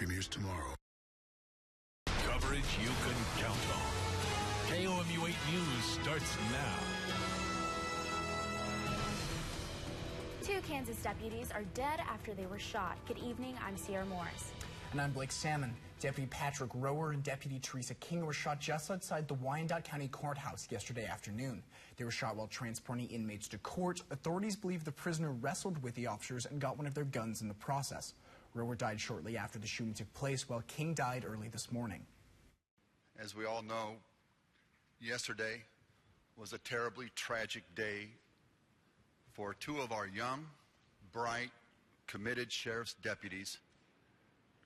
premieres tomorrow. Coverage you can count on. KOMU 8 News starts now. 2 Kansas deputies are dead after they were shot. Good evening, I'm Sierra Morris. And I'm Blake Salmon. Deputy Patrick Rower and Deputy Teresa King were shot just outside the Wyandotte County Courthouse yesterday afternoon. They were shot while transporting inmates to court. Authorities believe the prisoner wrestled with the officers and got one of their guns in the process. Rower died shortly after the shooting took place, while King died early this morning. As we all know, yesterday was a terribly tragic day for 2 of our young, bright, committed sheriff's deputies,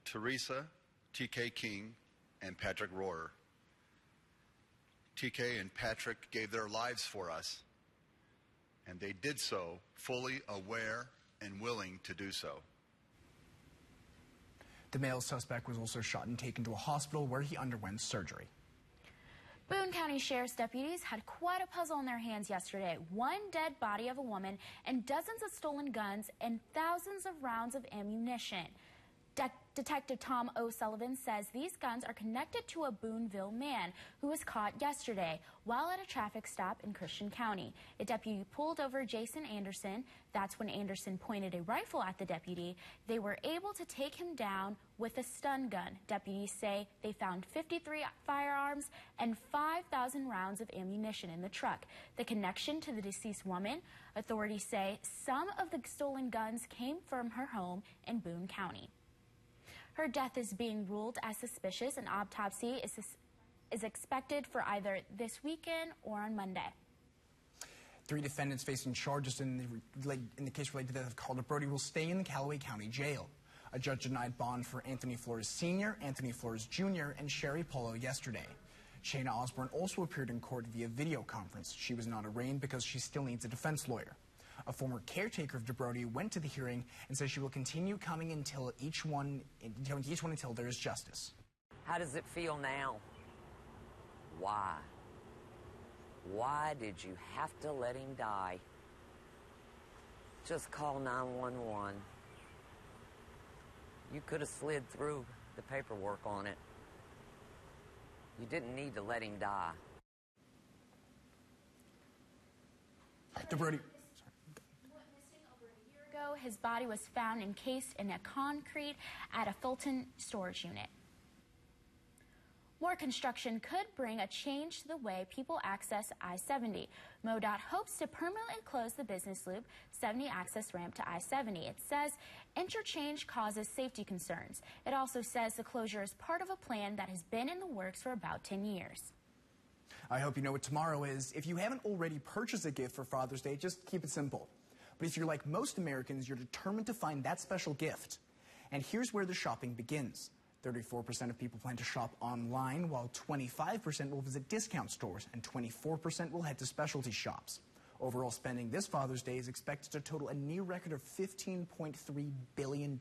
Teresa T.K. King and Patrick Rower. T.K. and Patrick gave their lives for us, and they did so fully aware and willing to do so. The male suspect was also shot and taken to a hospital where he underwent surgery. Boone County Sheriff's deputies had quite a puzzle on their hands yesterday. 1 dead body of a woman and dozens of stolen guns and thousands of rounds of ammunition. Detective Tom O'Sullivan says these guns are connected to a Booneville man who was caught yesterday while at a traffic stop in Christian County. A deputy pulled over Jason Anderson. That's when Anderson pointed a rifle at the deputy. They were able to take him down with a stun gun. Deputies say they found 53 firearms and 5,000 rounds of ammunition in the truck. The connection to the deceased woman, authorities say some of the stolen guns came from her home in Boone County. Her death is being ruled as suspicious. An autopsy is expected for either this weekend or on Monday. 3 defendants facing charges in the case related to the death of Carla Brody will stay in the Callaway County Jail. A judge denied bond for Anthony Flores Sr., Anthony Flores Jr., and Sherry Polo yesterday. Shayna Osborne also appeared in court via video conference. She was not arraigned because she still needs a defense lawyer. A former caretaker of DeBrody went to the hearing and says she will continue coming until each one until there is justice. How does it feel now? Why? Why did you have to let him die? Just call 911. You could have slid through the paperwork on it. You didn't need to let him die. DeBrody. His body was found encased in a concrete at a Fulton storage unit. More construction could bring a change to the way people access I-70. MoDOT hopes to permanently close the business loop 70 access ramp to I-70. It says interchange causes safety concerns. It also says the closure is part of a plan that has been in the works for about 10 years. I hope you know what tomorrow is. If you haven't already purchased a gift for Father's Day, just keep it simple. But if you're like most Americans, you're determined to find that special gift. And here's where the shopping begins. 34% of people plan to shop online, while 25% will visit discount stores and 24% will head to specialty shops. Overall spending this Father's Day is expected to total a near record of $15.3 billion.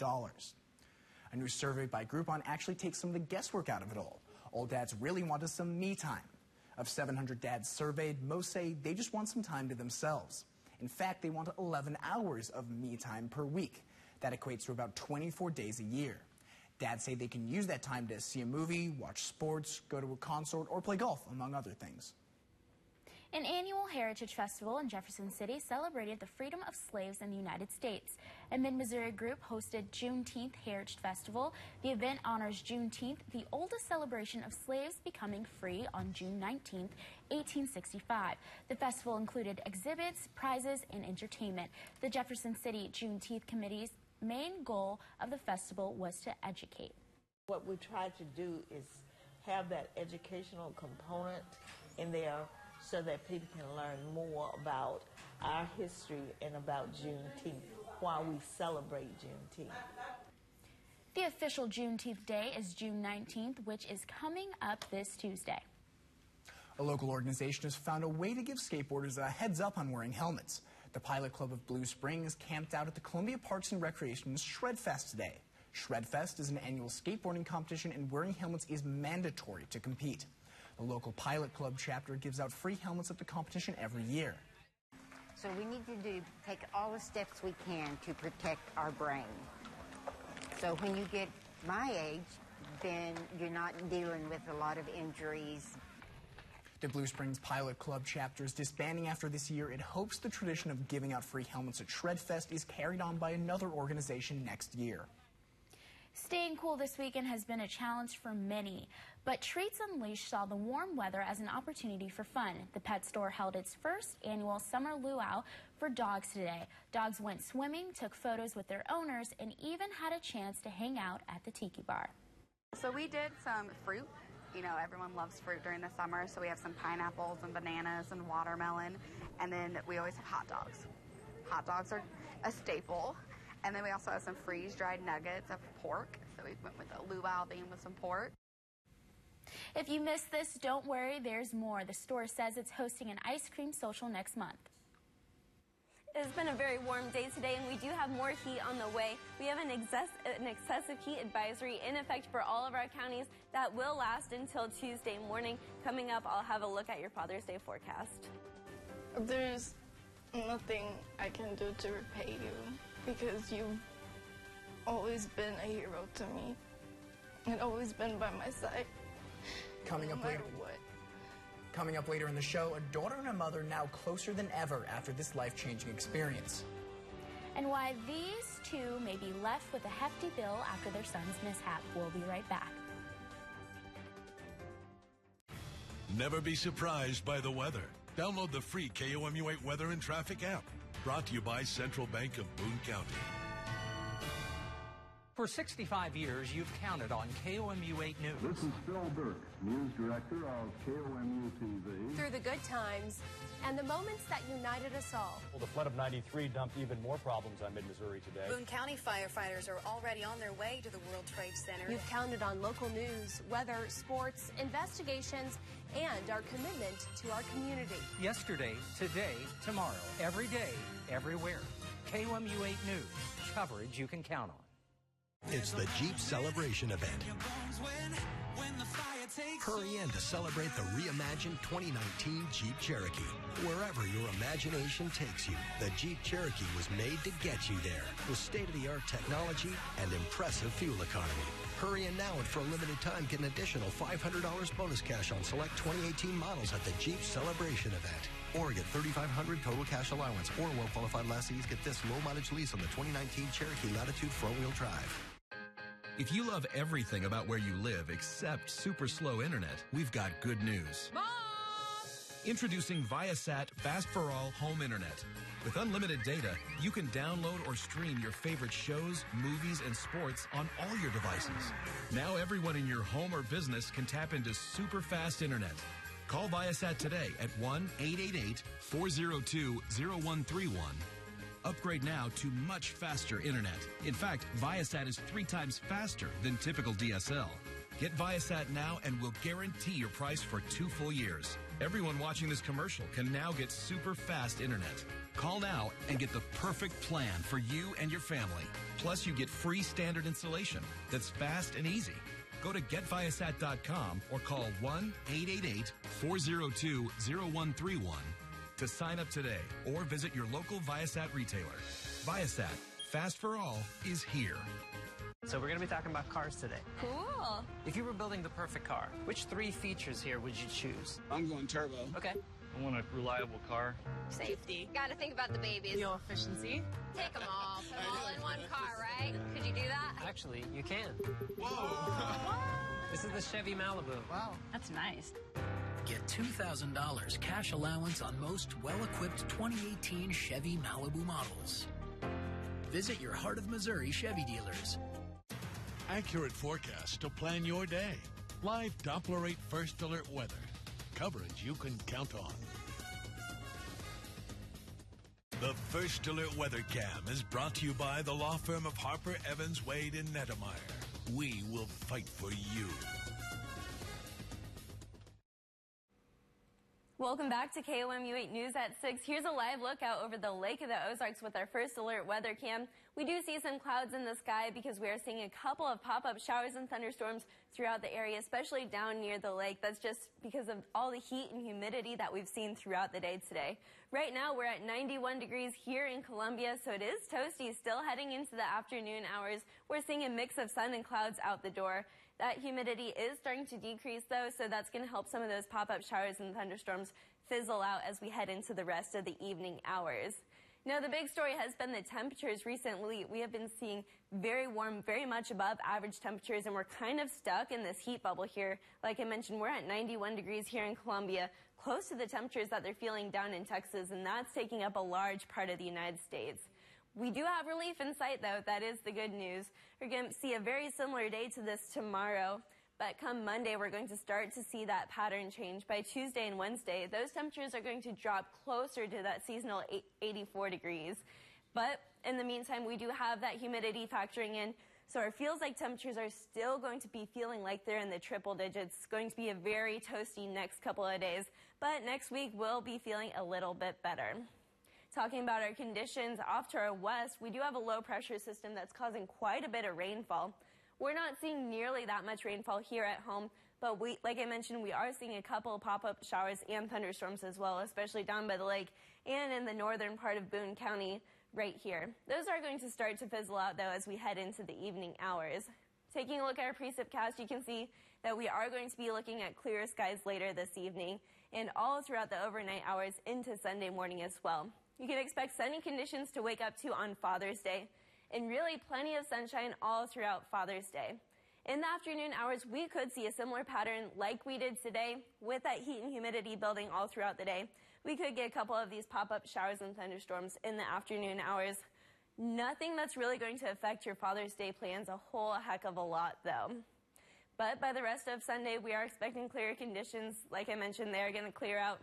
A new survey by Groupon actually takes some of the guesswork out of it all. All dads really wanted some me time. Of 700 dads surveyed, most say they just want some time to themselves. In fact, they want 11 hours of me time per week. That equates to about 24 days a year. Dads say they can use that time to see a movie, watch sports, go to a concert, or play golf, among other things. An annual heritage festival in Jefferson City celebrated the freedom of slaves in the United States. A Mid-Missouri group hosted Juneteenth Heritage Festival. The event honors Juneteenth, the oldest celebration of slaves becoming free on June 19, 1865. The festival included exhibits, prizes, and entertainment. The Jefferson City Juneteenth Committee's main goal of the festival was to educate. What we try to do is have that educational component in there so that people can learn more about our history and about Juneteenth while we celebrate Juneteenth. The official Juneteenth Day is June 19th, which is coming up this Tuesday. A local organization has found a way to give skateboarders a heads up on wearing helmets. The Pilot Club of Blue Springs camped out at the Columbia Parks and Recreation's Shredfest today. Shredfest is an annual skateboarding competition, and wearing helmets is mandatory to compete. The local Pilot Club chapter gives out free helmets at the competition every year. So we need to take all the steps we can to protect our brain. So when you get my age, then you're not dealing with a lot of injuries. The Blue Springs Pilot Club chapter is disbanding after this year. It hopes the tradition of giving out free helmets at Shredfest is carried on by another organization next year. Staying cool this weekend has been a challenge for many, but Treats Unleashed saw the warm weather as an opportunity for fun. The pet store held its first annual summer luau for dogs today. Dogs went swimming, took photos with their owners, and even had a chance to hang out at the tiki bar. So we did some fruit. You know, everyone loves fruit during the summer, so we have some pineapples and bananas and watermelon, and then we always have hot dogs. Hot dogs are a staple. And then we also have some freeze-dried nuggets of pork. So we went with a luau theme with some pork. If you missed this, don't worry, there's more. The store says it's hosting an ice cream social next month. It's been a very warm day today, and we do have more heat on the way. We have an excessive heat advisory in effect for all of our counties that will last until Tuesday morning. Coming up, I'll have a look at your Father's Day forecast. There's nothing I can do to repay you, because you've always been a hero to me and always been by my side. Coming up later in the show, a daughter and a mother now closer than ever after this life-changing experience. And why these two may be left with a hefty bill after their son's mishap. We'll be right back. Never be surprised by the weather. Download the free KOMU8 Weather and Traffic app. Brought to you by Central Bank of Boone County. For 65 years, you've counted on KOMU8 News. This is Phil Burke, News Director of KOMU TV. Through the good times and the moments that united us all. Well, the flood of 93 dumped even more problems on mid-Missouri today. Boone County firefighters are already on their way to the World Trade Center. You've counted on local news, weather, sports, investigations, and our commitment to our community. Yesterday, today, tomorrow, every day, everywhere. KOMU8 News, coverage you can count on. It's the Jeep Celebration event. Hurry in to celebrate the reimagined 2019 Jeep Cherokee. Wherever your imagination takes you, the Jeep Cherokee was made to get you there with state-of-the-art technology and impressive fuel economy. Hurry in now and for a limited time get an additional $500 bonus cash on select 2018 models at the Jeep Celebration event. Or get $3,500 total cash allowance, or well-qualified lessees get this low-mileage lease on the 2019 Cherokee Latitude front-wheel drive. If you love everything about where you live except super slow internet, we've got good news. Mom! Introducing Viasat Fast for All Home Internet. With unlimited data, you can download or stream your favorite shows, movies, and sports on all your devices. Now everyone in your home or business can tap into super fast internet. Call Viasat today at 1-888-402-0131. Upgrade now to much faster internet. In fact, Viasat is 3 times faster than typical DSL. Get Viasat now and we'll guarantee your price for 2 full years. Everyone watching this commercial can now get super fast internet. Call now and get the perfect plan for you and your family. Plus, you get free standard installation that's fast and easy. Go to getviasat.com or call 1-888-402-0131 to sign up today, or visit your local Viasat retailer. Viasat, Fast for All, is here. So we're going to be talking about cars today. Cool. If you were building the perfect car, which 3 features here would you choose? I'm going turbo. Okay. I want a reliable car. Safety. Got to think about the babies. Fuel efficiency. Take them all. Put them all in one car, right? Could you do that? Actually, you can. Whoa. This is the Chevy Malibu. Wow, that's nice. Get $2,000 cash allowance on most well-equipped 2018 Chevy Malibu models. Visit your Heart of Missouri Chevy dealers. Accurate forecast to plan your day. Live Doppler rate first alert weather. Coverage you can count on. The First Alert Weather Cam is brought to you by the law firm of Harper, Evans, Wade, and Nettemeyer. We will fight for you. Welcome back to KOMU8 News at 6. Here's a live look out over the Lake of the Ozarks with our First Alert Weather Cam. We do see some clouds in the sky because we are seeing a couple of pop-up showers and thunderstorms throughout the area, especially down near the lake. That's just because of all the heat and humidity that we've seen throughout the day today. Right now, we're at 91 degrees here in Columbia, so it is toasty. Still heading into the afternoon hours, we're seeing a mix of sun and clouds out the door. That humidity is starting to decrease, though, so that's going to help some of those pop-up showers and thunderstorms fizzle out as we head into the rest of the evening hours. Now, the big story has been the temperatures recently. We have been seeing very warm, very much above average temperatures, and we're kind of stuck in this heat bubble here. Like I mentioned, we're at 91 degrees here in Columbia, close to the temperatures that they're feeling down in Texas, and that's taking up a large part of the United States. We do have relief in sight, though. That is the good news. We're going to see a very similar day to this tomorrow. But come Monday, we're going to start to see that pattern change. By Tuesday and Wednesday, those temperatures are going to drop closer to that seasonal 84 degrees. But in the meantime, we do have that humidity factoring in. So it feels like temperatures are still going to be feeling like they're in the triple digits. It's going to be a very toasty next couple of days. But next week, we'll be feeling a little bit better. Talking about our conditions off to our west, we do have a low pressure system that's causing quite a bit of rainfall. We're not seeing nearly that much rainfall here at home, but like I mentioned, we are seeing a couple of pop-up showers and thunderstorms as well, especially down by the lake and in the northern part of Boone County right here. Those are going to start to fizzle out, though, as we head into the evening hours. Taking a look at our precipcast, you can see that we are going to be looking at clearer skies later this evening and all throughout the overnight hours into Sunday morning as well. You can expect sunny conditions to wake up to on Father's Day, and really plenty of sunshine all throughout Father's Day. In the afternoon hours, we could see a similar pattern like we did today with that heat and humidity building all throughout the day. We could get a couple of these pop-up showers and thunderstorms in the afternoon hours. Nothing that's really going to affect your Father's Day plans a whole heck of a lot, though. But by the rest of Sunday, we are expecting clearer conditions. Like I mentioned, they're going to clear out.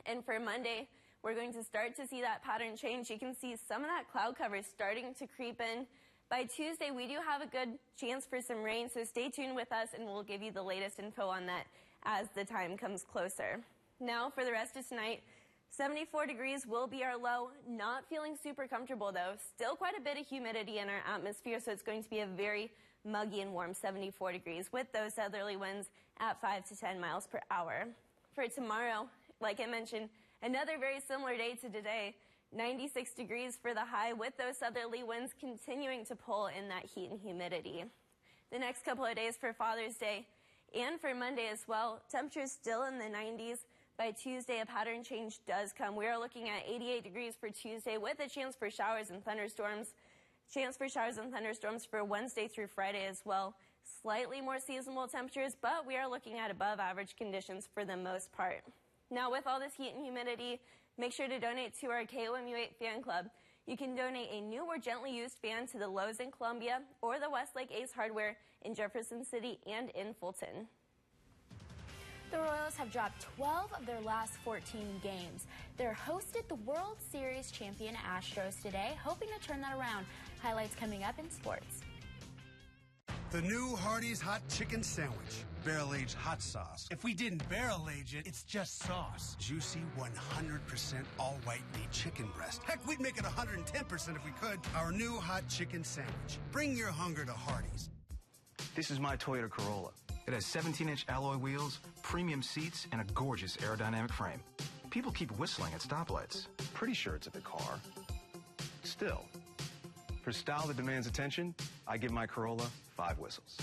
And for Monday, we're going to start to see that pattern change. You can see some of that cloud cover starting to creep in. By Tuesday, we do have a good chance for some rain, so stay tuned with us and we'll give you the latest info on that as the time comes closer. Now, for the rest of tonight, 74 degrees will be our low. Not feeling super comfortable, though. Still quite a bit of humidity in our atmosphere, so it's going to be a very muggy and warm 74 degrees with those southerly winds at 5 to 10 miles per hour. For tomorrow, like I mentioned, another very similar day to today, 96 degrees for the high with those southerly winds continuing to pull in that heat and humidity. The next couple of days for Father's Day and for Monday as well, temperatures still in the 90s. By Tuesday, a pattern change does come. We are looking at 88 degrees for Tuesday with a chance for showers and thunderstorms. Chance for showers and thunderstorms for Wednesday through Friday as well. Slightly more seasonal temperatures, but we are looking at above average conditions for the most part. Now, with all this heat and humidity, make sure to donate to our KOMU8 fan club. You can donate a new or gently used fan to the Lowe's in Columbia or the Westlake Ace Hardware in Jefferson City and in Fulton. The Royals have dropped 12 of their last 14 games. They're hosted the World Series champion Astros today, hoping to turn that around. Highlights coming up in sports. The new Hardee's Hot Chicken Sandwich. Barrel-aged hot sauce. If we didn't barrel-age it, it's just sauce. Juicy 100% all-white meat chicken breast. Heck, we'd make it 110% if we could. Our new hot chicken sandwich. Bring your hunger to Hardee's. This is my Toyota Corolla. It has 17-inch alloy wheels, premium seats, and a gorgeous aerodynamic frame. People keep whistling at stoplights. Pretty sure it's a big car. Still, for style that demands attention, I give my Corolla 5 whistles.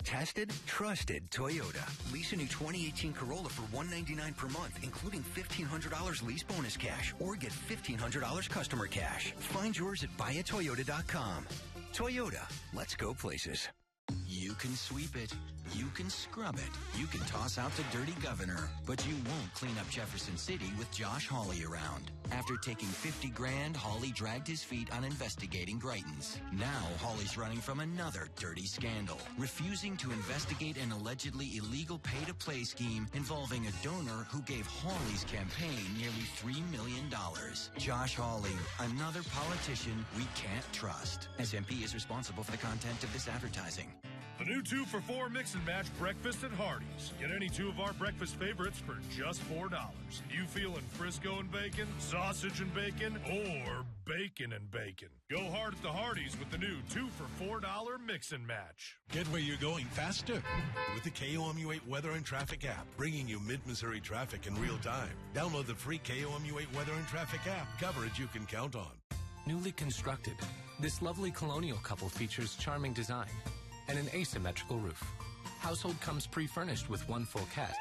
Tested, trusted Toyota. Lease a new 2018 Corolla for $199 per month, including $1,500 lease bonus cash, or get $1,500 customer cash. Find yours at buyatoyota.com. Toyota, let's go places. You can sweep it. You can scrub it. You can toss out the dirty governor. But you won't clean up Jefferson City with Josh Hawley around. After taking $50 grand, Hawley dragged his feet on investigating Greitens. Now Hawley's running from another dirty scandal, refusing to investigate an allegedly illegal pay-to-play scheme involving a donor who gave Hawley's campaign nearly $3 million. Josh Hawley, another politician we can't trust. SMP is responsible for the content of this advertising. The new 2-for-4 mix and match breakfast at Hardee's. Get any two of our breakfast favorites for just $4. You feeling Frisco and bacon, sausage and bacon, or bacon and bacon? Go hard at the Hardee's with the new 2-for-4 mix and match. Get where you're going faster with the KOMU8 Weather and Traffic app, bringing you mid-Missouri traffic in real time. Download the free KOMU8 Weather and Traffic app. Coverage you can count on. Newly constructed, this lovely colonial couple features charming design and an asymmetrical roof. Household comes pre-furnished with one full cat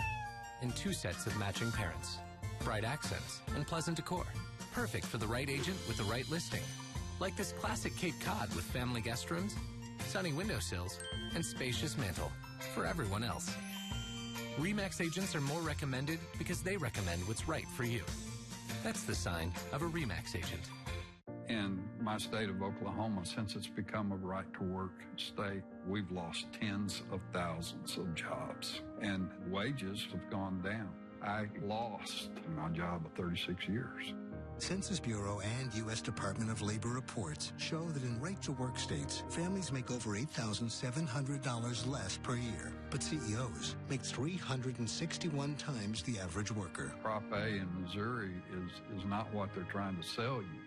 and 2 sets of matching parents. Bright accents and pleasant decor. Perfect for the right agent with the right listing. Like this classic Cape Cod with family guest rooms, sunny windowsills, and spacious mantel for everyone else. RE/MAX agents are more recommended because they recommend what's right for you. That's the sign of a RE/MAX agent. In my state of Oklahoma, since it's become a right-to-work state, we've lost tens of thousands of jobs, and wages have gone down. I lost my job of 36 years. Census Bureau and U.S. Department of Labor reports show that in right-to-work states, families make over $8,700 less per year, but CEOs make 361 times the average worker. Prop A in Missouri is not what they're trying to sell you.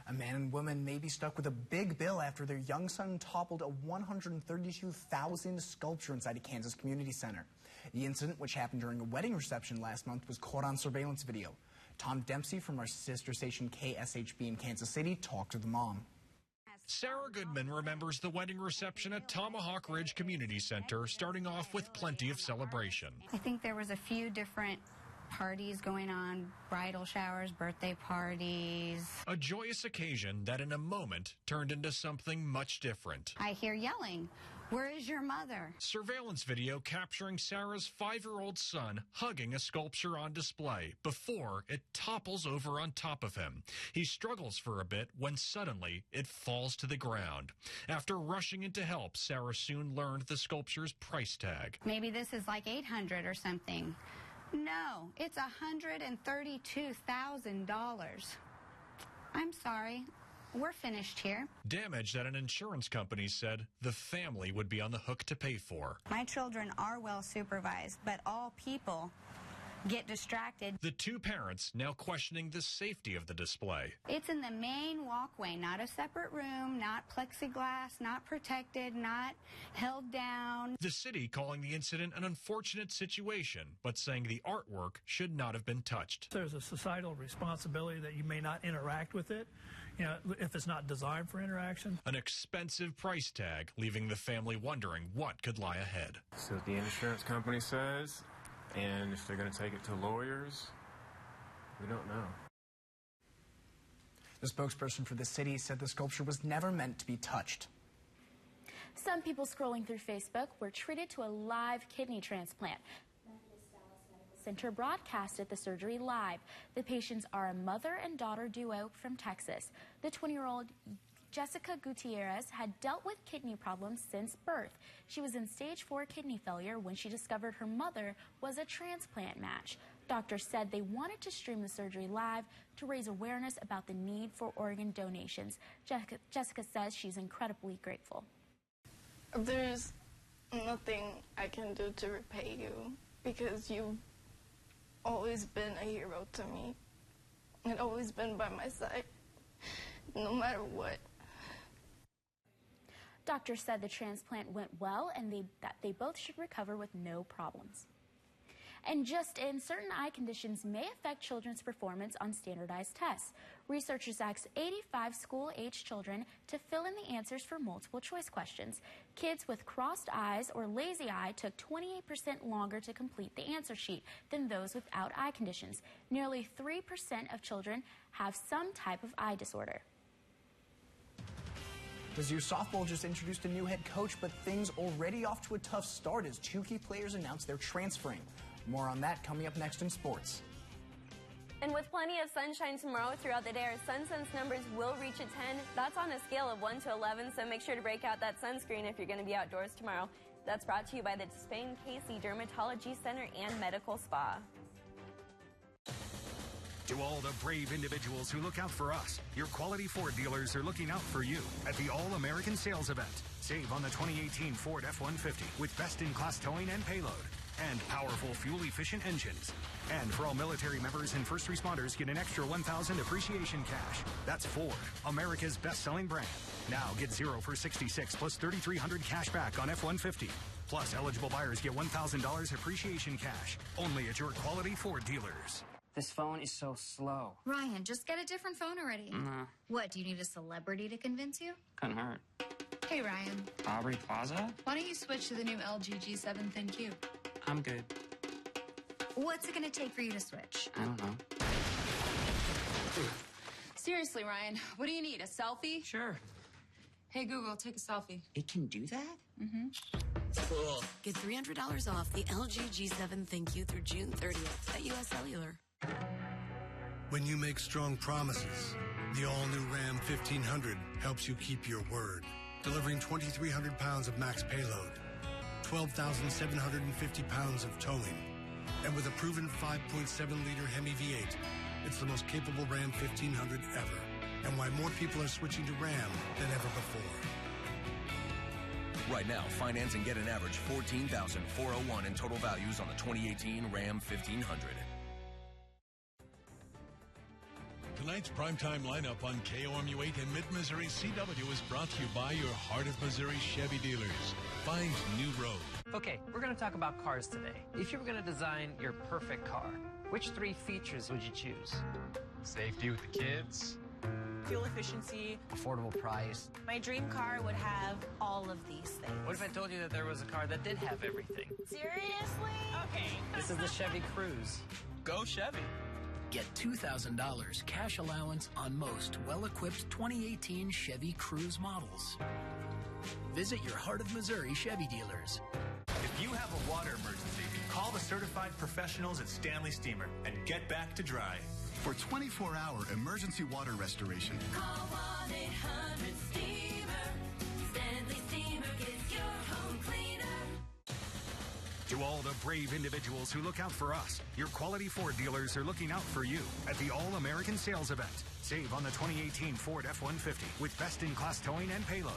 A man and woman may be stuck with a big bill after their young son toppled a $132,000 sculpture inside a Kansas community center. The incident, which happened during a wedding reception last month, was caught on surveillance video. Tom Dempsey from our sister station KSHB in Kansas City talked to the mom. Sarah Goodman remembers the wedding reception at Tomahawk Ridge Community Center, starting off with plenty of celebration. I think there was a few different parties going on, bridal showers, birthday parties. A joyous occasion that in a moment turned into something much different. I hear yelling, "Where is your mother?" Surveillance video capturing Sarah's 5-year-old son hugging a sculpture on display before it topples over on top of him. He struggles for a bit when suddenly it falls to the ground. After rushing into help, Sarah soon learned the sculpture's price tag. Maybe this is like $800 or something. No, it's $132,000. I'm sorry. We're finished here. Damage that an insurance company said the family would be on the hook to pay for. My children are well supervised, but all people get distracted. The 2 parents now questioning the safety of the display. It's in the main walkway, not a separate room, not plexiglass, not protected, not held down. The city calling the incident an unfortunate situation, but saying the artwork should not have been touched. There's a societal responsibility that you may not interact with it, if it's not designed for interaction. An expensive price tag, leaving the family wondering what could lie ahead. So what the insurance company says, and if they're going to take it to lawyers, we don't know. The spokesperson for the city said the sculpture was never meant to be touched. Some people scrolling through Facebook were treated to a live kidney transplant. Center broadcasted the surgery live. The patients are a mother and daughter duo from Texas. The 20-year-old Jessica Gutierrez had dealt with kidney problems since birth. She was in stage 4 kidney failure when she discovered her mother was a transplant match. Doctors said they wanted to stream the surgery live to raise awareness about the need for organ donations. Jessica says she's incredibly grateful. There's nothing I can do to repay you because you've always been a hero to me and always been by my side, no matter what. Doctors said the transplant went well and that they both should recover with no problems. And just in, certain eye conditions may affect children's performance on standardized tests. Researchers asked 85 school-age children to fill in the answers for multiple-choice questions. Kids with crossed eyes or lazy eye took 28% longer to complete the answer sheet than those without eye conditions. Nearly 3% of children have some type of eye disorder. Mizzou softball just introduced a new head coach, but things already off to a tough start as 2 key players announced they're transferring. More on that coming up next in sports. And with plenty of sunshine tomorrow throughout the day, our SunSense numbers will reach a 10. That's on a scale of 1 to 11, so make sure to break out that sunscreen if you're going to be outdoors tomorrow. That's brought to you by the Spain Casey Dermatology Center and Medical Spa. To all the brave individuals who look out for us, your quality Ford dealers are looking out for you at the All-American Sales Event. Save on the 2018 Ford F-150 with best-in-class towing and payload and powerful fuel-efficient engines. And for all military members and first responders, get an extra $1,000 appreciation cash. That's Ford, America's best-selling brand. Now get 0 for 66 plus $3,300 cash back on F-150. Plus, eligible buyers get $1,000 appreciation cash. Only at your quality Ford dealers. This phone is so slow. Ryan, just get a different phone already. Nah, What, do you need a celebrity to convince you? couldn't hurt. Hey, Ryan, Aubrey Plaza? why don't you switch to the new LG G7 ThinQ? I'm good. What's it going to take for you to switch? I don't know. Seriously, Ryan, what do you need? A selfie? Sure. Hey, Google, take a selfie. It can do that? Mm-hmm. Cool. Get $300 off the LG G7 ThinQ through June 30th at US Cellular. When you make strong promises, the all-new Ram 1500 helps you keep your word, delivering 2,300 pounds of max payload, 12,750 pounds of towing, and with a proven 5.7-liter Hemi V8, it's the most capable Ram 1500 ever, and why more people are switching to Ram than ever before. Right now, finance and get an average $14,401 in total values on the 2018 Ram 1500. Tonight's primetime lineup on KOMU8 and Mid-Missouri CW is brought to you by your Heart of Missouri Chevy dealers. Find new road. Okay, we're going to talk about cars today. If you were going to design your perfect car, which 3 features would you choose? Safety with the kids. Fuel efficiency. Affordable price. My dream car would have all of these things. What if I told you that there was a car that did have everything? Seriously? Okay. This is the Chevy Cruze. Go Chevy. Get $2,000 cash allowance on most well-equipped 2018 Chevy Cruze models. Visit your Heart of Missouri Chevy dealers. If you have a water emergency, call the certified professionals at Stanley Steamer and get back to dry. For 24-hour emergency water restoration, Call 1-800-STEAMER. Stanley Steamer gets your home cleaner. To all the brave individuals who look out for us, your quality Ford dealers are looking out for you at the All-American Sales Event. Save on the 2018 Ford F-150 with best-in-class towing and payload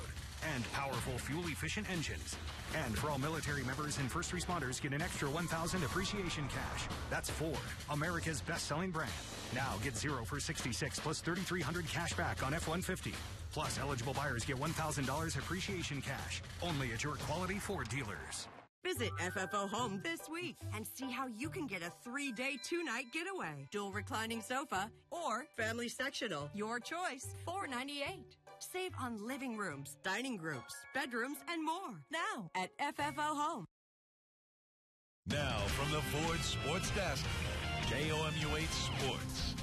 and powerful fuel-efficient engines. And for all military members and first responders, get an extra $1,000 appreciation cash. That's Ford, America's best-selling brand. Now get 0 for 66 plus $3,300 cash back on F-150. Plus, eligible buyers get $1,000 appreciation cash. Only at your quality Ford dealers. Visit FFO Home this week and see how you can get a 3-day, 2-night getaway, dual reclining sofa, or family sectional. Your choice, $498. Save on living rooms, dining groups, bedrooms, and more. Now at FFO Home. Now from the Ford Sports Desk, KOMU8 Sports.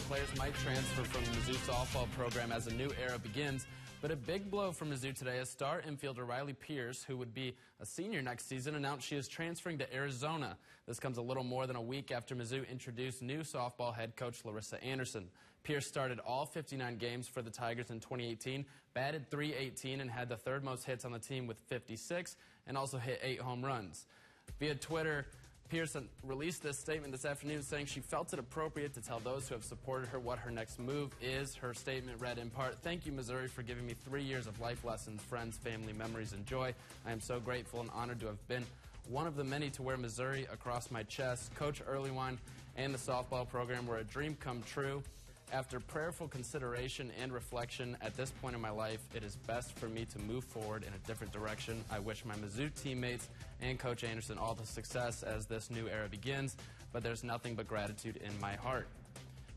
Players might transfer from the Mizzou softball program as a new era begins. But a big blow for Mizzou today as star infielder Riley Pierce, who would be a senior next season, announced she is transferring to Arizona. This comes a little more than a week after Mizzou introduced new softball head coach Larissa Anderson. Pierce started all 59 games for the Tigers in 2018, batted .318, and had the 3rd most hits on the team with 56, and also hit 8 home runs. Via Twitter, Pearson released this statement this afternoon saying she felt it appropriate to tell those who have supported her what her next move is. Her statement read in part, "Thank you, Missouri, for giving me 3 years of life lessons, friends, family, memories, and joy. I am so grateful and honored to have been one of the many to wear Missouri across my chest. Coach Earlywine and the softball program were a dream come true. After prayerful consideration and reflection, at this point in my life, it is best for me to move forward in a different direction. I wish my Mizzou teammates and Coach Anderson all the success as this new era begins, but there's nothing but gratitude in my heart."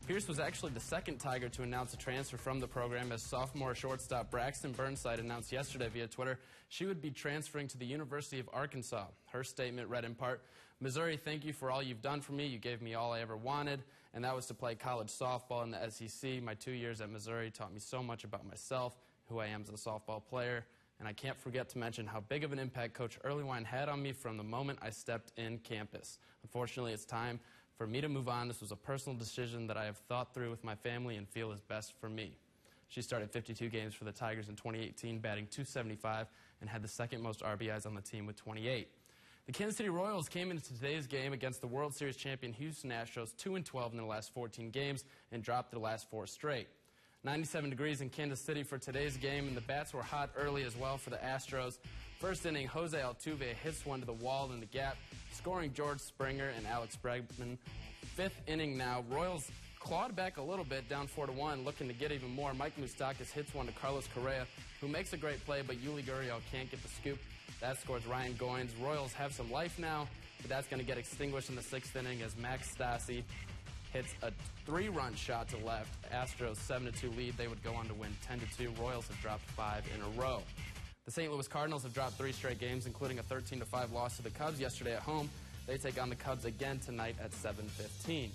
Pierce was actually the second Tiger to announce a transfer from the program, as sophomore shortstop Braxton Burnside announced yesterday via Twitter she would be transferring to the University of Arkansas. Her statement read in part, "Missouri, thank you for all you've done for me. You gave me all I ever wanted, and that was to play college softball in the SEC. My 2 years at Missouri taught me so much about myself, who I am as a softball player, and I can't forget to mention how big of an impact Coach Earlywine had on me from the moment I stepped in campus. Unfortunately, it's time for me to move on. This was a personal decision that I have thought through with my family and feel is best for me." She started 52 games for the Tigers in 2018, batting .275, and had the 2nd most RBIs on the team with 28. The Kansas City Royals came into today's game against the World Series champion Houston Astros 2-12 in their last 14 games and dropped their last 4 straight. 97 degrees in Kansas City for today's game, and the bats were hot early as well for the Astros. First inning, Jose Altuve hits one to the wall in the gap, scoring George Springer and Alex Bregman. 5th inning now, Royals clawed back a little bit, down 4-1, looking to get even more. Mike Moustakas hits one to Carlos Correa, who makes a great play, but Yuli Gurriel can't get the scoop. That scores Ryan Goins. Royals have some life now, but that's going to get extinguished in the 6th inning as Max Stassi hits a 3-run shot to left. Astros 7-2 lead. They would go on to win 10-2. Royals have dropped 5 in a row. The St. Louis Cardinals have dropped 3 straight games, including a 13-5 loss to the Cubs yesterday at home. They take on the Cubs again tonight at 7:15.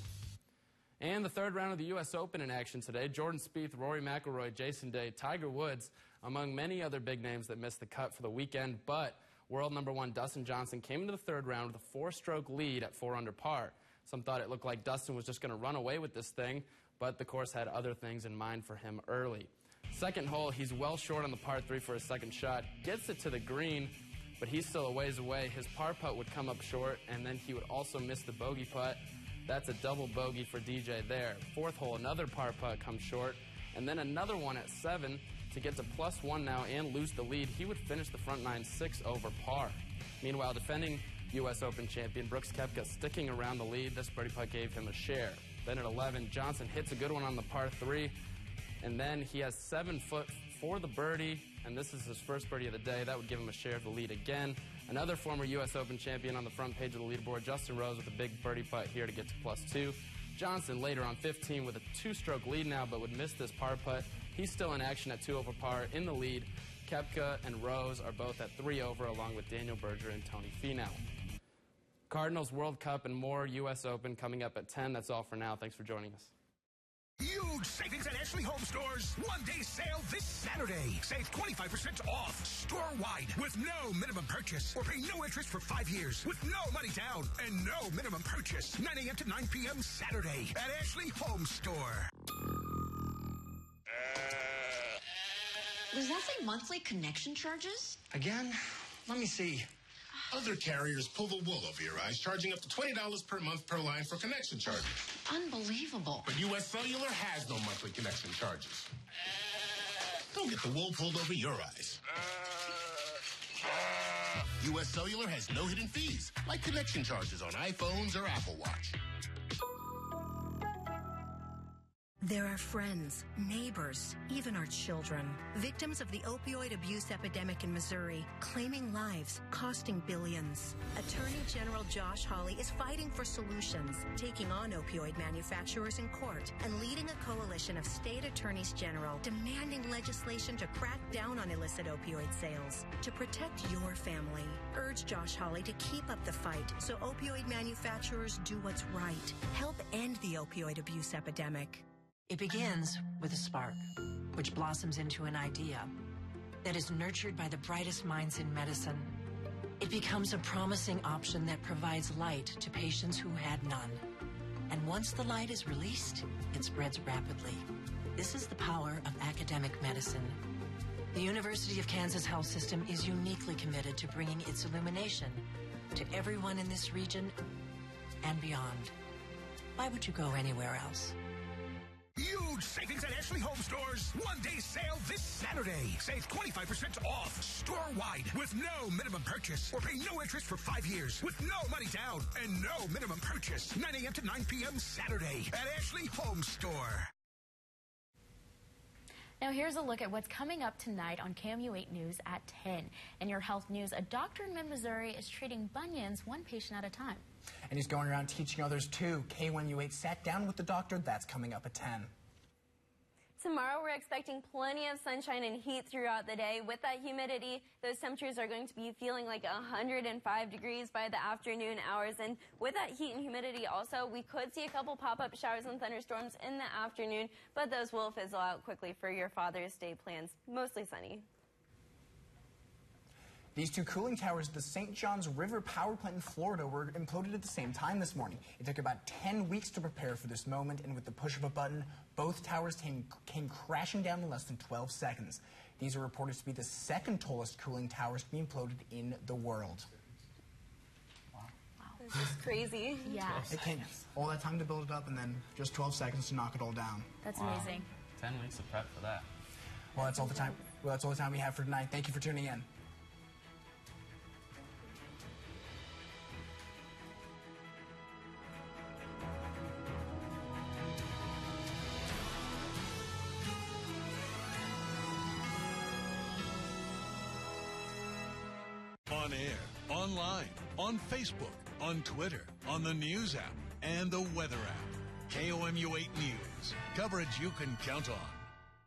And the 3rd round of the U.S. Open in action today. Jordan Spieth, Rory McIlroy, Jason Day, Tiger Woods, among many other big names that missed the cut for the weekend. But world number 1 Dustin Johnson came into the 3rd round with a 4-stroke lead at 4 under par. Some thought it looked like Dustin was just going to run away with this thing, but the course had other things in mind for him early. 2nd hole, he's well short on the par 3 for his 2nd shot. Gets it to the green, but he's still a ways away. His par putt would come up short, and then he would also miss the bogey putt. That's a double bogey for DJ there. 4th hole, another par putt comes short, and then another one at 7 to get to +1 now and lose the lead. He would finish the front 9 6 over par. Meanwhile, defending U.S. Open champion Brooks Koepka sticking around the lead. This birdie putt gave him a share. Then at 11, Johnson hits a good one on the par 3, and then he has 7 foot for the birdie, and this is his first birdie of the day. That would give him a share of the lead again. Another former U.S. Open champion on the front page of the leaderboard, Justin Rose, with a big birdie putt here to get to +2. Johnson later on 15 with a 2-stroke lead now, but would miss this par putt. He's still in action at 2 over par in the lead. Koepka and Rose are both at 3 over, along with Daniel Berger and Tony Finau. Cardinals, World Cup, and more U.S. Open coming up at 10. That's all for now. Thanks for joining us. Huge savings at Ashley Home Stores. One-day sale this Saturday. Save 25% off store-wide with no minimum purchase or pay no interest for 5 years with no money down and no minimum purchase. 9 a.m. to 9 p.m. Saturday at Ashley Home Store. Does that say monthly connection charges? Again? Let me see. Other carriers pull the wool over your eyes, charging up to $20 per month per line for connection charges. Unbelievable. But U.S. Cellular has no monthly connection charges. Don't get the wool pulled over your eyes. U.S. Cellular has no hidden fees, like connection charges on iPhones or Apple Watch. There are friends, neighbors, even our children, victims of the opioid abuse epidemic in Missouri, claiming lives, costing billions. Attorney General Josh Hawley is fighting for solutions, taking on opioid manufacturers in court, and leading a coalition of state attorneys general demanding legislation to crack down on illicit opioid sales. To protect your family, urge Josh Hawley to keep up the fight so opioid manufacturers do what's right. Help end the opioid abuse epidemic. It begins with a spark, which blossoms into an idea that is nurtured by the brightest minds in medicine. It becomes a promising option that provides light to patients who had none. And once the light is released, it spreads rapidly. This is the power of academic medicine. The University of Kansas Health System is uniquely committed to bringing its illumination to everyone in this region and beyond. Why would you go anywhere else? Huge savings at Ashley Home Stores. One-day sale this Saturday. Save 25% off store-wide with no minimum purchase or pay no interest for 5 years with no money down and no minimum purchase. 9 a.m. to 9 p.m. Saturday at Ashley Home Store. Now here's a look at what's coming up tonight on KMU8 News at 10. In your health news, a doctor in mid-Missouri is treating bunions one patient at a time. And he's going around teaching others too. K1U8 sat down with the doctor. That's coming up at 10. Tomorrow we're expecting plenty of sunshine and heat throughout the day. With that humidity, those temperatures are going to be feeling like 105 degrees by the afternoon hours. And with that heat and humidity also, we could see a couple pop-up showers and thunderstorms in the afternoon, but those will fizzle out quickly for your Father's Day plans. Mostly sunny. These two cooling towers at the St. Johns River Power Plant in Florida were imploded at the same time this morning. It took about 10 weeks to prepare for this moment, and with the push of a button, both towers came crashing down in less than 12 seconds. These are reported to be the second tallest cooling towers to be imploded in the world. This is crazy. Yeah. It can. All that time to build it up and then just 12 seconds to knock it all down. That's amazing. 10 weeks of prep for that. Well, that's all the time. Well, that's all the time we have for tonight. Thank you for tuning in. On air, online, on Facebook, on Twitter, on the News app, and the Weather app. KOMU 8 News. Coverage you can count on.